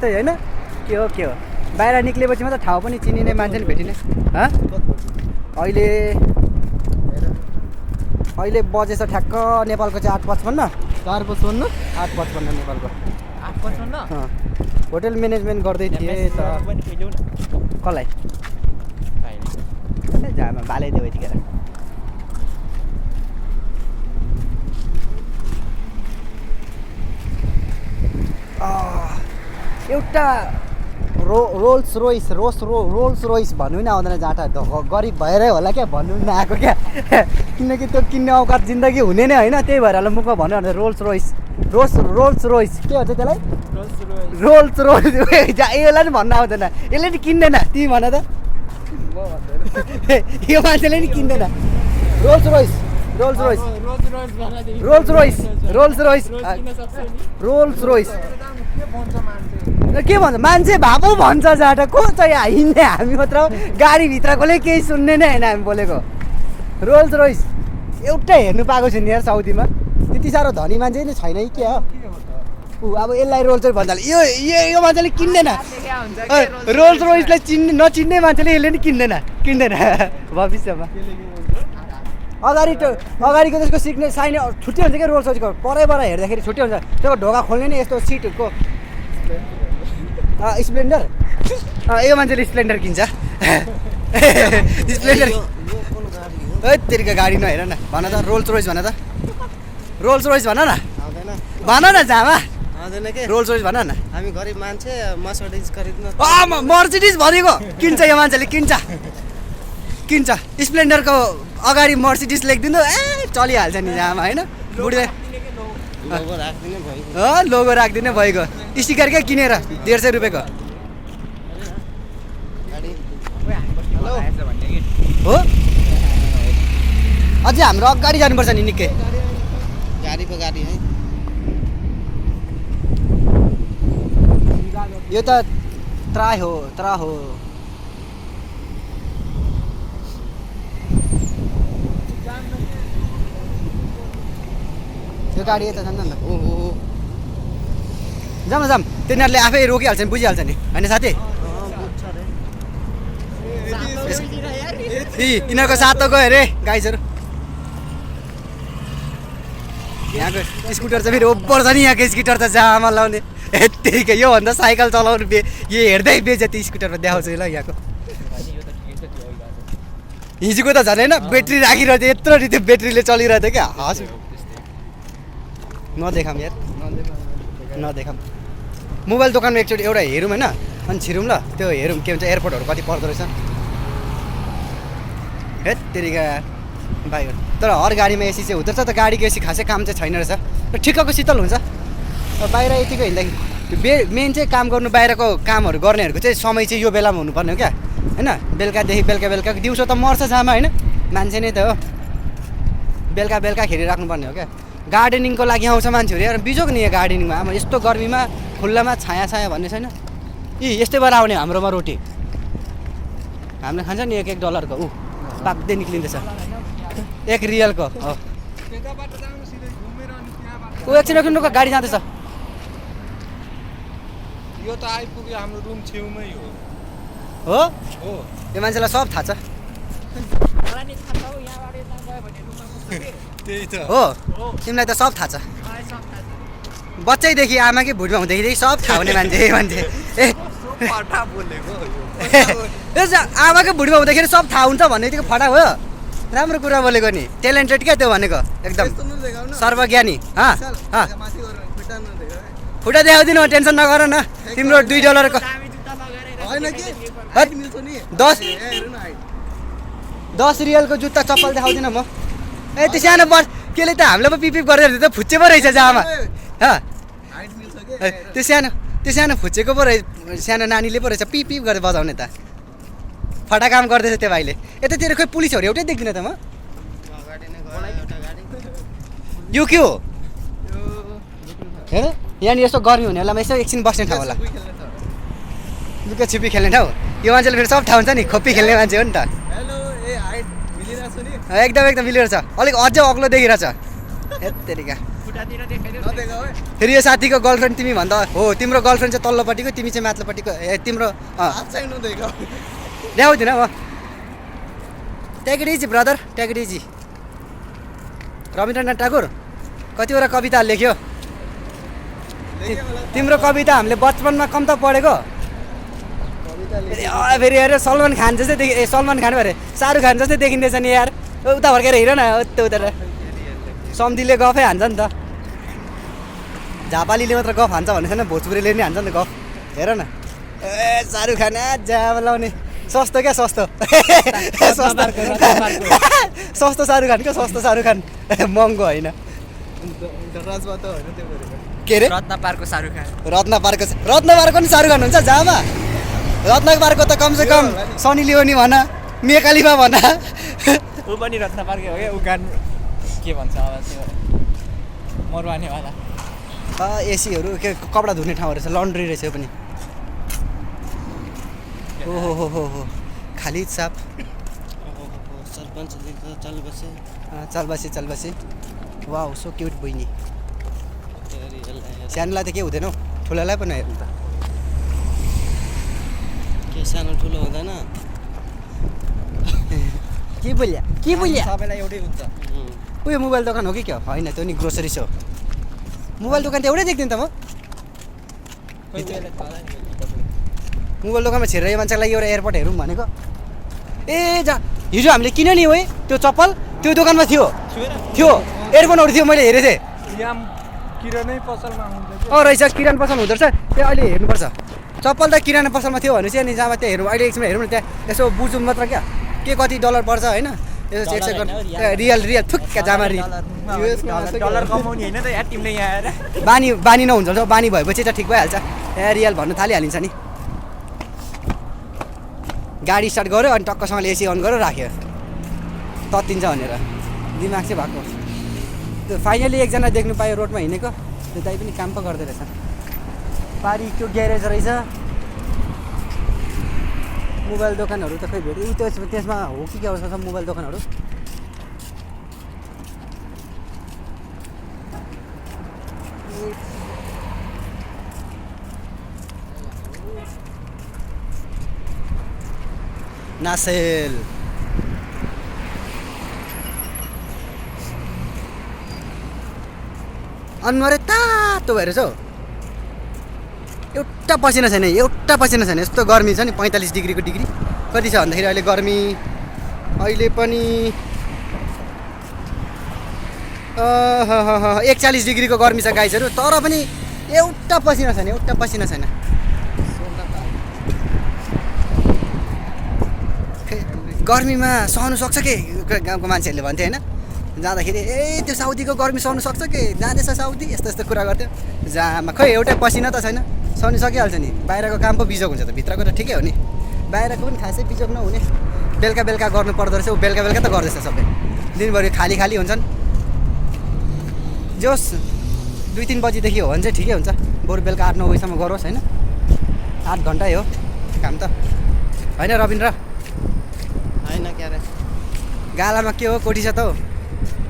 त्यही होइन के हो बाहिर निक्लेपछि मात्र ठाउँ पनि चिनिने मान्छे नि भेटिने अहिले बजेछ ठ्याक्क नेपालको चाहिँ 8:55 8:55 नेपालको 8:55 होटल म्यानेजमेन्ट गर्दै थिएँ त कसलाई जामा भालाइदियो यतिखेर एउटा रोल्स रोइस भन्नु नै आउँदैन जाँटा गरिब भएरै होला क्या भन्नु पनि नआएको क्या किनकि त्यो किन्ने औकात जिन्दगी हुने नै होइन त्यही भएर होला मुखमा भन्नु भने रोल्स रोइस के भन्छ त्यसलाई रोल्स यसलाई नि भन्न आउँदैन यसले नि किन्दैन तिमी भन त यो मान्छेले नि किन्दैन रोल्स रोइस के भन्छ मान्छे भापो भन्छ जाँटा को चाहिँ हिँड्ने हामी मात्र गाडीभित्रकोले केही सुन्ने नै होइन हामी बोलेको रोल्स रोइस एउटै हेर्नु पाएको छु नि यार साउदीमा त्यति साह्रो धनी मान्छे नै छैन कि क्या अब यसलाई रोल्स रोइस भन्छ यो मान्छेले किन्दैन रोल्स रोइसलाई नचिन्ने मान्छेले यसले नि किन्दैन भविष्यमा अगाडिको त्यसको सिक्ने साइने छुट्टै हुन्छ क्या रोल्स रोइसको परैबाट हेर्दाखेरि छुट्टै हुन्छ त्यसको ढोका खोल्ने नि यस्तो सिटको स्प्लेन्डर यो मान्छेले स्प्लेन्डर किन्छ स्प्लेन्डर तेरिका गाडी नहेर न भन त रोल्स रोइस भन न जामा रोल्स रोइस भन न हामी गरिब मान्छे मर्सिडिज खरिद्नु मर्सिडिज भनेको किन्छ यो मान्छेले किन्छ स्प्लेन्डरको अगाडि मर्सिडिज लेखिदिनु चलिहाल्छ नि जामा होइन बुढी लोगो राखिदिने भइगयो स्टिकर क्या किनेर 150 रुपियाँको हो अझै हाम्रो अगाडि जानुपर्छ नि निकै गाडी है यो त त्रा हो त्यो गाडी यता जान्छ नि त जाम तिनीहरूले आफै रोकिहाल्छ नि बुझिहाल्छ नि होइन साथी यिनीहरूको साथ त गयो अरे गाइजहरू यहाँको स्कुटर चाहिँ फेरि ओभर छ नि यहाँको स्कुटर त जामा लाउने यत्तिकै योभन्दा साइकल चलाउनु यो हेर्दै बेजेती स्कुटरमा देखाउँछु ल यहाँको हिजोको त झन् होइन ब्याट्री राखिरहेको थियो यत्रो त्यो ब्याट्रीले चलिरहेको थियो क्या हस् नदेखाम यार नदेखाम मोबाइल दोकानमा एकचोटि एउटा हेरौँ होइन अनि छिरौँ ल त्यो हेरौँ के भन्छ एयरपोर्टहरू कति पर्दो रहेछ हेट तेरिका बाइक तर हर गाडीमा एसी चाहिँ हुँदो रहेछ त गाडीको एसी खासै काम चाहिँ छैन रहेछ र ठिक्कको शीतल हुन्छ बाहिर यतिको हिँड्दाखेरि मेन चाहिँ काम गर्नु बाहिरको कामहरू गर्नेहरूको चाहिँ समय चाहिँ यो बेलामा हुनुपर्ने हो क्या होइन बेलुकादेखि बेलुका दिउँसो त मर्छ जामा होइन मान्छे नै त हो बेलुका खेलिराख्नुपर्ने हो क्या गार्डनिङको लागि आउँछ मान्छेहरू यार बिजोग नि यो गार्डनिङमा अब यस्तो गर्मीमा खुल्लामा छाया भन्ने छैन यस्तै भएर आउने हाम्रोमा रोटी हामीले खान्छ नि $1 ऊ पाक्दै निक्लिँदैछ 1 रियलको हो ऊ एकछिन गाडी जाँदैछ यो त आइपुग्यो हाम्रो रुम छेउमै हो यो मान्छेलाई सब थाहा छ हो तिमीलाई त सब थाहा छ बच्चैदेखि आमाकै भुटमा हुँदैदेखि सब थाहा हुने मान्छे आमाकै भुटमा हुँदाखेरि सब थाहा हुन्छ भन्ने बित्तिकै फटा भयो राम्रो कुरा बोलेको नि ट्यालेन्टेड क्या त्यो भनेको एकदम सर्वज्ञानी खुट्टा देखाउँदिनँ टेन्सन नगर न तिम्रो $2 को 10 रियलको जुत्ता चप्पल देखाउँदिनँ म त्यो सानो केले त हामीलाई पो पिप गरेर त फुच्चे पो रहेछ जामा त्यो सानो फुच्चेको पो रहेछ सानो नानीले पो रहेछ पिप गरेर बजाउने त फटा काम गर्दैछ त्यो भाइले यतातिर खोइ पुलिसहरू एउटै देख्दिनँ त म यो के हो हेर यहाँनिर यस्तो गर्मी हुने बेलामा यसो एकछिन बस्ने ठाउँ होला लुका छिपी खेल्ने ठाउँ यो मान्छेले फेरि सब ठाउँ हुन्छ नि खोप्पी खेल्ने मान्छे हो नि त एकदम मिलिरहेछ अलिक अझै अग्लो देखिरहेछ यत्तेरिका फेरि यो साथीको गर्लफ्रेन्ड तिमी भन्दा हो तिम्रो गर्लफ्रेन्ड चाहिँ तल्लोपट्टिको तिमी चाहिँ माथिल्लोपट्टिको ए तिम्रो ल्याउँदिन म take it easy brother take it easy Rabindranath Thakur कतिवटा कविता लेख्यो तिम्रो कविता हामीले बचपनमा कम त पढेको फेरि हेर सलमान खान जस्तै देखि सलमान खान अरे शाहरुख खान जस्तै देखिँदैछ नि यार उता फर्केर हिँड न उता सम्धीले गफै हान्छ नि त झापालीले मात्र गफ हान्छ भन्ने छैन भोजपुरीले नि हान्छ नि गफ हेर न ए शाहरुख खान जामा लाउने सस्तो क्या सस्तो सस्तो शाहरुख खान क्या सस्तो शाहरुख खान महँगो होइन के अरे रत्न पार्कको शाहरुख खान रत्न पार्कको नि शाहरुख खान हुन्छ जामा रत्न पार्कको त कमसेकम सनी लियोनी भन मेकालीमा भन ऊ पनि रत्न पार्कै हो क्या ऊ गान के भन्छ अब त्यो मरवानेवाला एसीहरू के कपडा धुने ठाउँ रहेछ लन्ड्री रहेछ यो पनि ओहो हो हो हो खाली साप चलबसी वाउ सो क्युट बहिनी सानोलाई त के हुँदैन हौ ठुलालाई पनि हेर्नु त के सानो ठुलो हुँदैन के बोल्या सबैलाई एउटै हुन्छ उयो मोबाइल दोकान हो कि क्या होइन त्यो नि ग्रोसरी सो मोबाइल दोकान त एउटै देख्दिनँ त म मोबाइल दोकानमा छिरेर यो मान्छेलाई एउटा एयरपोर्ट हेरौँ भनेको ए हिजो हामीले किन्यो नि है त्यो चप्पल त्यो दोकानमा थियो एयरफोनहरू थियो मैले हेरेको थिएँ किरानै पसलमा हुन्छ रहेछ किराना पसल हुँदो रहेछ त्यहाँ अहिले हेर्नुपर्छ चप्पल त किराना पसलमा थियो भने चाहिँ अनि जहाँ त्यहाँ हेरौँ अहिले एकछिन हेरौँ न त्यहाँ यसो बुझौँ मात्र क्या के कति डलर पर्छ होइन यसो चेक गर्नु रियल थुक्का जामा डलर कमाउने होइन त यार तिमीले यहाँ आएर बानी नहुन्छ भने बानी भएपछि त ठिक भइहाल्छ ए रियल भन्नु थालिहालिन्छ नि गाडी स्टार्ट गऱ्यो अनि टक्कसँगले एसी अन गरेर राख्यो तत्तिन्छ भनेर दिमाग चाहिँ भएको त्यो फाइनली एकजना देख्नु पायो रोडमा हिँडेको त्यो दाइ पनि काम पो गर्दो रहेछ पारी त्यो ग्यारेज रहेछ मोबाइल दोकानहरू त खै भेट्यो त्यसमा हो कि के छ मोबाइल दोकानहरू नासेल अनुहारै तातो भएर छ एउटा पसिना छैन यस्तो गर्मी छ नि 45 डिग्रीको डिग्री कति छ भन्दाखेरि अहिले गर्मी अहिले पनि 41 डिग्रीको गर्मी छ गाइजहरू तर पनि एउटा पसिना छैन गर्मीमा सहनु सक्छ के गाउँको मान्छेहरूले भन्थे होइन जाँदाखेरि ए त्यो साउदीको गर्मी सहनु सक्छ के जाँदैछ साउदी यस्तो कुरा गर्थ्यो जामा खै एउटै पसिना त छैन सहनु सकिहाल्छ नि बाहिरको काम पो बिजोग हुन्छ त भित्रको त ठिकै हो नि बाहिरको पनि खासै बिजोग नहुने बेलुका गर्नु पर्दो रहेछ ऊ बेलुका त गर्दैछ सबै दिनभरि खाली हुन्छन् जोस् 2-3 बजीदेखि हो भने चाहिँ ठिकै हुन्छ बरु बेलुका 8-9 बजीसम्म गरोस् होइन 8 घन्टै हो काम त होइन रविन्द्र होइन क्या रे गालामा के हो कोठी छ त हौ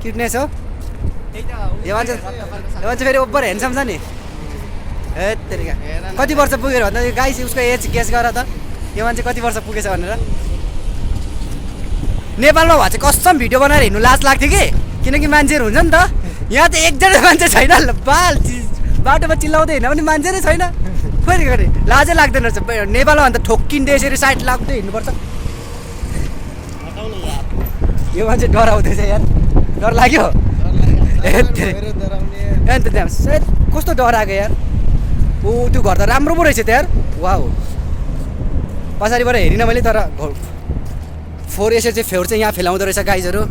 क्युटनेस हो यो मान्छे फेरि ओभर ह्यान्डसम छ नि ए तेरिका कति वर्ष पुगेर भन्दा गाइस उसको एज गेस गर त यो मान्छे कति वर्ष पुगेछ भनेर नेपालमा भए चाहिँ कस्टम भिडियो बनाएर हिँड्नु लाज लाग्थ्यो कि किनकि मान्छेहरू हुन्छ नि त यहाँ त एकजना मान्छे छैन बाटोमा चिल्लाउँदै हिँड्न पनि मान्छे नै छैन फेरि लाजै लाग्दैन रहेछ नेपालमा अन्त ठोक्किँदै यसरी साइड लाग्दै हिँड्नुपर्छ यो मान्छे डराउँदैछ यार डर लाग्यो अन्त त्यहाँ सायद कस्तो डराएको यार ओ त्यो घर त राम्रो पो रहेछ त यार वाउ पछाडिबाट हेरिनँ मैले तर फोहोर यसरी चाहिँ फेहोर चाहिँ यहाँ फेलाउँदो रहेछ गाइजहरू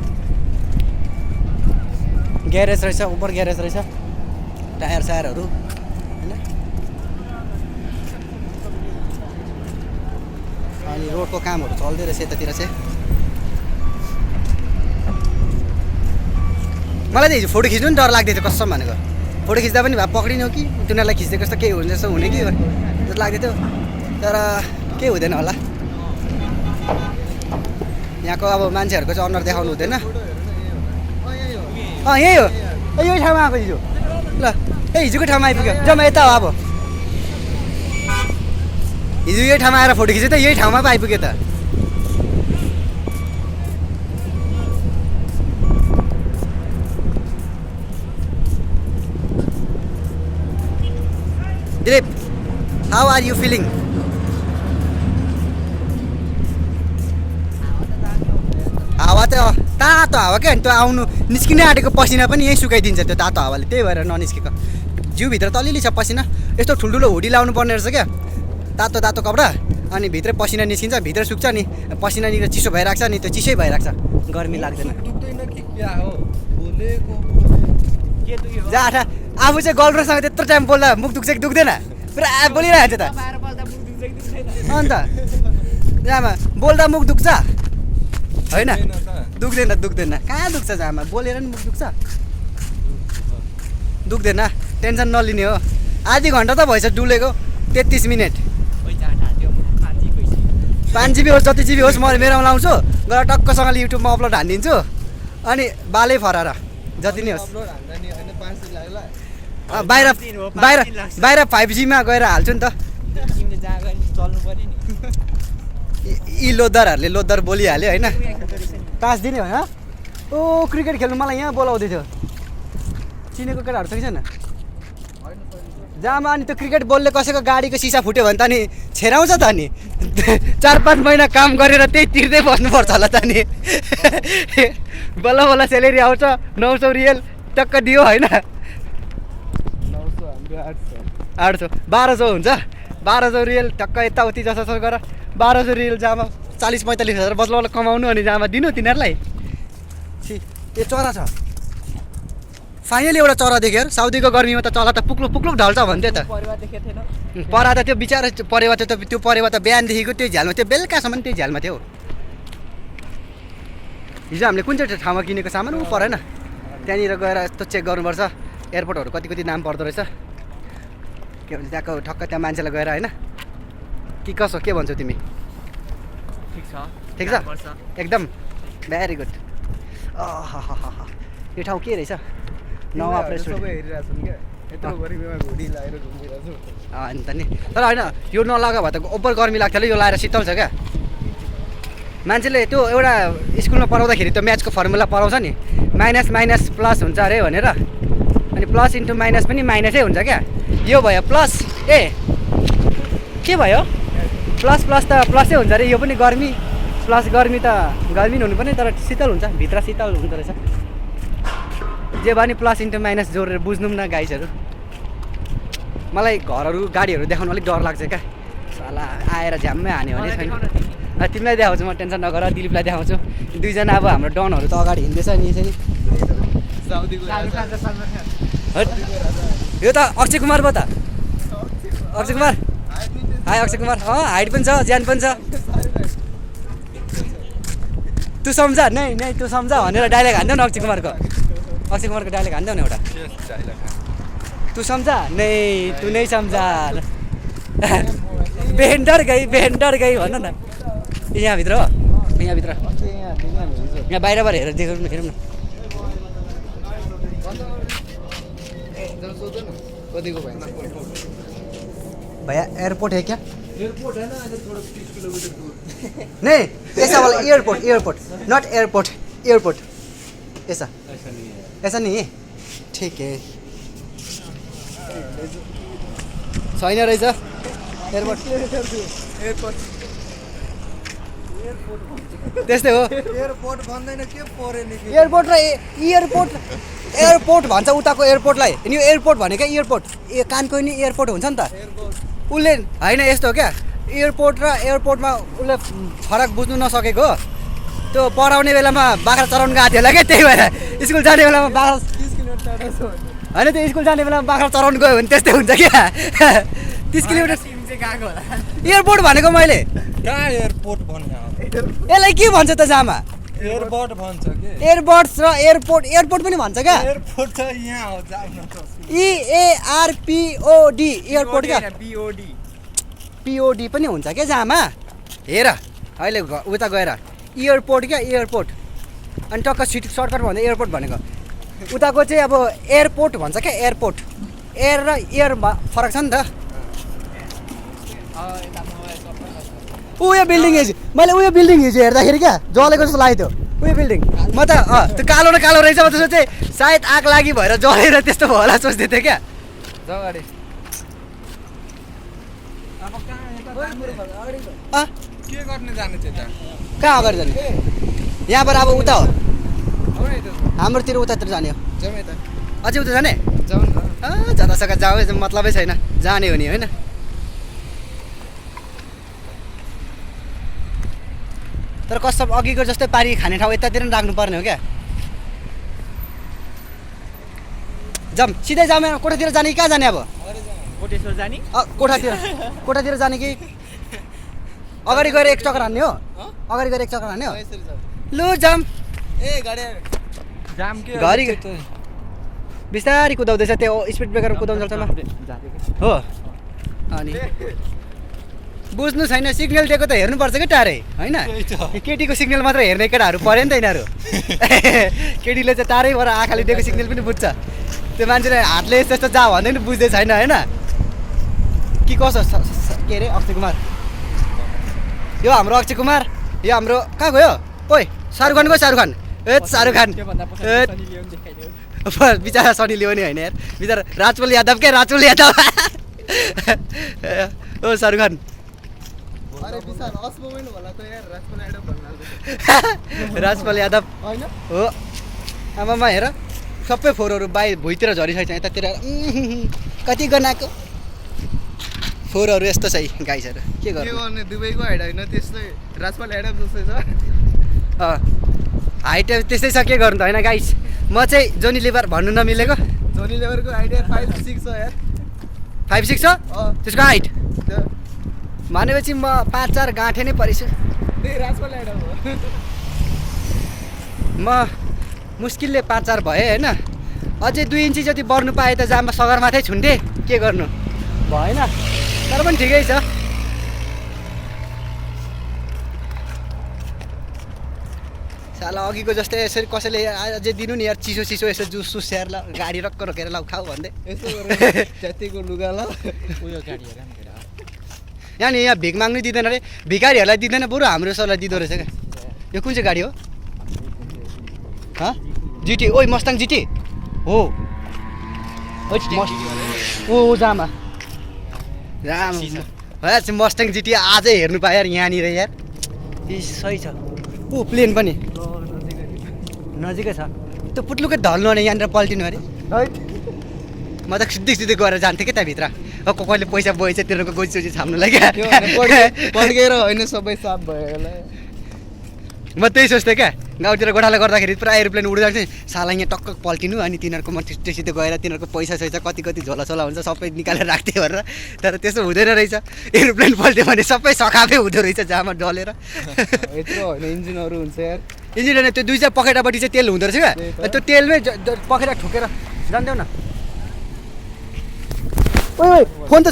ग्यारेज रहेछ उपर ग्यारेज रहेछ टायर सायरहरू होइन अनि रोडको कामहरू चल्दै रहेछ यतातिर चाहिँ मलाई त हिजो फोटो खिच्नु नि डर लाग्दै थियो कसम भनेको फोटो खिच्दा पनि भए पक्रिने हो कि तिनीहरूलाई खिच्दै कस्तो केही हुन्छ जस्तो हुने कि जस्तो लाग्दै थियो तर केही हुँदैन होला यहाँको अब मान्छेहरूको चाहिँ अनुहार देखाउनु हुँदैन यही हो यही ठाउँमा आएको हिजो ल ए हिजोको ठाउँमा आइपुग्यो जम्मा यता हो अब हिजो यही ठाउँमा आएर फोटो खिच्यो त यही ठाउँमा पो आइपुग्यो त Dilip how are you feeling हावा त तातो हावा क्या त्यो आउनु निस्किनै आँटेको पसिना पनि यहीँ सुकाइदिन्छ त्यो तातो हावाले त्यही भएर ननिस्केको जिउभित्र त अलिअलि छ पसिना यस्तो ठुल्ठुलो हुडी लाउनु पर्ने रहेछ क्या तातो तातो कपडा अनि भित्र पसिना निस्किन्छ भित्र सुक्छ नि पसिना निस्केर चिसो भइरहेको छ नि त्यो चिसै भइरहेको छ गर्मी लाग्दैन जा आफू चाहिँ गर्लफ्रेन्डसँग त्यत्रो टाइम बोल्दा मुख दुख्छ कि दुख्दैन पुरा बोलिरहेको छ त अन्त जामा बोल्दा मुख दुख्छ होइन दुख्दैन कहाँ दुख्छ जामा बोलेर नि मुख दुख्छ दुख्दैन टेन्सन नलिने हो आधी घन्टा त भएछ डुलेको 33 मिनट 5 GB होस् जति GB होस् म मेरोमा लाउँछु गएर टक्कसँगले युट्युबमा अपलोड हानिदिन्छु अनि बालै फरार जति नै होस् बाहिर बाहिर बाहिर 5G मा गएर हाल्छु नि त यी लोदरहरूले लोदर बोलिहाल्यो होइन 5 दिने होइन ओ क्रिकेट खेल्नु मलाई यहाँ बोलाउँदै थियो चिनेको केटाहरू छ कि छैन जामा अनि त्यो क्रिकेट बोलले कसैको गाडीको सिसा फुट्यो भने त नि छेराउँछ त नि 4-5 महिना काम गरेर त्यही तिर्दै बस्नुपर्छ होला त नि बल्ल बल्ल सेलेरी आउँछ 900 रियल टक्क दियो होइन 800 1200 हुन्छ 1200 रियल टक्क यताउति जसो गर 1200 रियल जामा 40-45 हजार बल्ल बल्ल कमाउनु अनि जामा दिनु तिनीहरूलाई यो चरा छ फाइनली एउटा चरा देख्यो साउदीको गर्मीमा त चरा त पुक्लुक पुक्लुक ढल्छ भन्थ्यो त परा त त्यो बिचारा परेवा त्यो परेवा त बिहानदेखिको त्यही झ्यालमा त्यो बेलुकासम्म त्यही झ्यालमा थियो हिजो हामीले कुन चाहिँ ठाउँमा किनेको सामान ऊ परेन त्यहाँनिर गएर यस्तो चेक गर्नुपर्छ एयरपोर्टहरू कति कति दाम पर्दो रहेछ के भन्छ त्यहाँको ठक्क त्यहाँ मान्छेलाई गएर होइन कि कसो के भन्छौ तिमी ठिक छ एकदम भेरी गुड यो ठाउँ के रहेछ नवा प्रेस अन्त नि तर होइन यो नलगा भए त ओभर गर्मी लाग्थ्यो यो लाएर शीतल छ क्या मान्छेले त्यो एउटा स्कुलमा पढाउँदाखेरि त्यो म्याचको फर्मुला पढाउँछ नि माइनस माइनस प्लस हुन्छ अरे भनेर अनि प्लस इन्टु माइनस पनि माइनसै हुन्छ क्या यो भयो प्लस ए के भयो प्लस प्लस त प्लसै हुन्छ अरे यो पनि गर्मी प्लस गर्मी त गर्मी हुनु पनि तर शीतल हुन्छ भित्र शीतल हुँदो रहेछ जे भयो नि प्लस इन्टु माइनस जोडेर बुझ्नु न गाइजहरू मलाई घरहरू गाडीहरू देखाउनु अलिक डर लाग्छ क्या साला आएर झ्याम्मै हान्यो भने छैन तिमीलाई देखाउँछु म टेन्सन नगर दिलीपलाई देखाउँछु दुईजना अब हाम्रो डनहरू त अगाडि हिँड्दैछ नि यसरी यो त अक्षय कुमार पो त अक्षय कुमार हाई अक्षय कुमार हाइट पनि छ ज्यान पनि छ तँ सम्झ नै तँ सम्झ भनेर डाइलग हान्देऊ न अक्षय कुमारको डाइलग हान्देऊ न एउटा तँ सम्झ नै तँ नै सम्झ बेन्डर गई भन न यहाँभित्र हो यहाँभित्र यहाँ बाहिरबाट हेरेर देखाउनु न हेरौँ न भैया एयरपोर्ट है क्या एयरपोर्ट है ना थोड़ा 30 किलोमीटर दूर नहीं ऐसा वाला एयरपोर्ट नॉट एयरपोर्ट ऐसा नहीं है ठीक है छैन रहेछ एयरपोर्ट त्यस्तै हो एयरपोर्ट भन्दैन के पर्यो नि एयरपोर्ट र एयरपोर्ट भन्छ उताको एयरपोर्टलाई अनि यो एयरपोर्ट भनेको एयरपोर्ट कानको नि एयरपोर्ट हुन्छ नि त उसले होइन यस्तो हो क्या एयरपोर्ट र एयरपोर्टमा उसले फरक बुझ्नु नसकेको त्यो पढाउने बेलामा बाख्रा चराउनु गएको थियो होला क्या त्यही भएर स्कुल जाने बेलामा बाख्रा होइन त्यो स्कुल जाने बेलामा बाख्रा चराउनु गयो भने त्यस्तै हुन्छ क्या 30 किलोमिटर एयरपोर्ट भनेको मैले एयरपोर्ट भन्ने यसलाई के भन्छ त जामा एयरपोर्ट भन्छ के एयरबड्स र एयरपोर्ट पनि भन्छ क्या एयरपोर्ट त यहाँ हो EARPOD एयरपोर्ट क्या POD पनि हुन्छ क्या जामा हेर अहिले उता गएर एयरपोर्ट क्या एयरपोर्ट अनि टक्क सर्टकट भन्दा एयरपोर्ट भनेको उताको चाहिँ अब एयरपोर्ट भन्छ क्या एयरपोर्ट एयर र एयरमा फरक छ नि त उयो बिल्डिङ हिजो मैले उयो बिल्डिङ हिजो हेर्दाखेरि क्या जलेको जस्तो लाग्यो त्यो उयो बिल्डिङ म त त्यो कालो न कालो रहेछ म त सोचेँ सायद आग लागि भएर जलेर त्यस्तो भयो होला सोच्दै थिएँ क्या जगाडे के गर्ने जाने चाहिँ त कहाँ अगाडि जाने यहाँबाट अब उता हो हाम्रोतिर उतातिर जाने हो जाउँ त अझै उता जाने जाउँ न जतासका जाऊ मतलबै छैन जाने हो नि होइन तर कस्तो अघिको जस्तै पारी खाने ठाउँ यतातिर पनि राख्नुपर्ने हो क्या जाऊँ सिधै जाऊँ कोठातिर जाने कि कहाँ जाने अब कोटेश्वर जाने कोठातिर जाने कि अगाडि गएर एक चक्कर हान्ने हो अगाडि गएर एक चक्कर हान्ने हो लु जाम ए गाडी जाम के घरि बिस्तारी कुदाउँदैछ त्यो स्पिड ब्रेकर कुदाउनु जल्छमा हो अनि बुझ्नु छैन सिग्नल दिएको त हेर्नुपर्छ क्या टाढै होइन केटीको सिग्नल मात्र हेर्ने केटाहरू पऱ्यो नि त यिनीहरू केटीले चाहिँ टाढैबाट आँखाले दिएको सिग्नल पनि बुझ्छ त्यो मान्छेले हातले यस्तो यस्तो जा भन्दै पनि बुझ्दै छैन होइन कि कसो के अरे अक्षय कुमार यो हाम्रो अक्षय कुमार यो हाम्रो कहाँ गयो ओइ शाहरुख खान गयो शाहरुख खान ए शाहरुख खान बिचरा सनी लियोनी होइन यार बिचरा राजपाल यादव क्या राजपाल यादव ओ शाहरुख खान राजपाल यादव हो आमामा हेर सबै फोहोरहरू भुइँतिर झरिसकेको छ यतातिर कति गनाएको फोहोरहरू यस्तो छ गाइसहरू के गर्ने दुबईको हाइट होइन त्यस्तै राजपाल यादव जस्तै छ हाइट त्यस्तै छ के गर्नु त होइन गाइस म चाहिँ जोनी लिभर भन्नु नमिलेको जोनी लेभरको हाइट 5'6" छ यार 5'6" छ त्यसको हाइट भनेपछि म 5'4" गाँठे नै परिछु राजपाल यादव हो म मुस्किलले 5'4" भएँ होइन अझै 2 इन्ची जति बढ्नु पाएँ त जामा सगरमाथै छुन्थे के गर्नु भएन तर पनि ठिकै छ साला अघिको जस्तै यसरी कसैले अझै दिनु नि यार चिसो चिसो यसो जुस सुस यार ल गाडी रक्क रोकेर ल खाऊ भन्दै यसो गरेर जतिको लुगा ल उयो गाडी हेर यहाँ नि यहाँ भिख माग्नु दिँदैन अरे भिखारीहरूलाई दिँदैन बरु हाम्रो सरलाई दिँदो रहेछ क्या यो कुन चाहिँ गाडी हो जिटी ओइ मस्ताङ जिटी हो ओ जामा मस्ताङ जिटी आजै हेर्नु पायो यार यहाँनिर यार सही छ ऊ प्लेन पनि नजिकै छ त्यो पुट्लुकै ढल्नु भने यहाँनिर पल्टिनु अरे म त सिधै सिधै गएर जान्थेँ क्या त्यहाँभित्र कसैले पैसा बोएछ तिनीहरूको गोजी छाम्नुलाई क्या पड्केर होइन सबै साफ भयो होला म त्यही सोच्थेँ क्या गाउँतिर गोठाला गर्दाखेरि पुरा एरोप्लेन उड्दा चाहिँ साला यहाँ टक्क पल्टिनु अनि तिनीहरूको म सिधै गएर तिनीहरूको पैसा सैसा कति कति झोला हुन्छ सबै निकालेर राख्थेँ भनेर तर त्यसो हुँदैन रहेछ एरोप्लेन पल्ट्यो भने सबै सखापै हुँदो रहेछ जामा डलेर यत्रो होइन इन्जिनहरू हुन्छ यार इन्जिन त्यो 2 पखेटापट्टि चाहिँ तेल हुँदो रहेछ क्या त्यो तेलमै पखेटा ठुकेर जान्थ्यौ न फोन त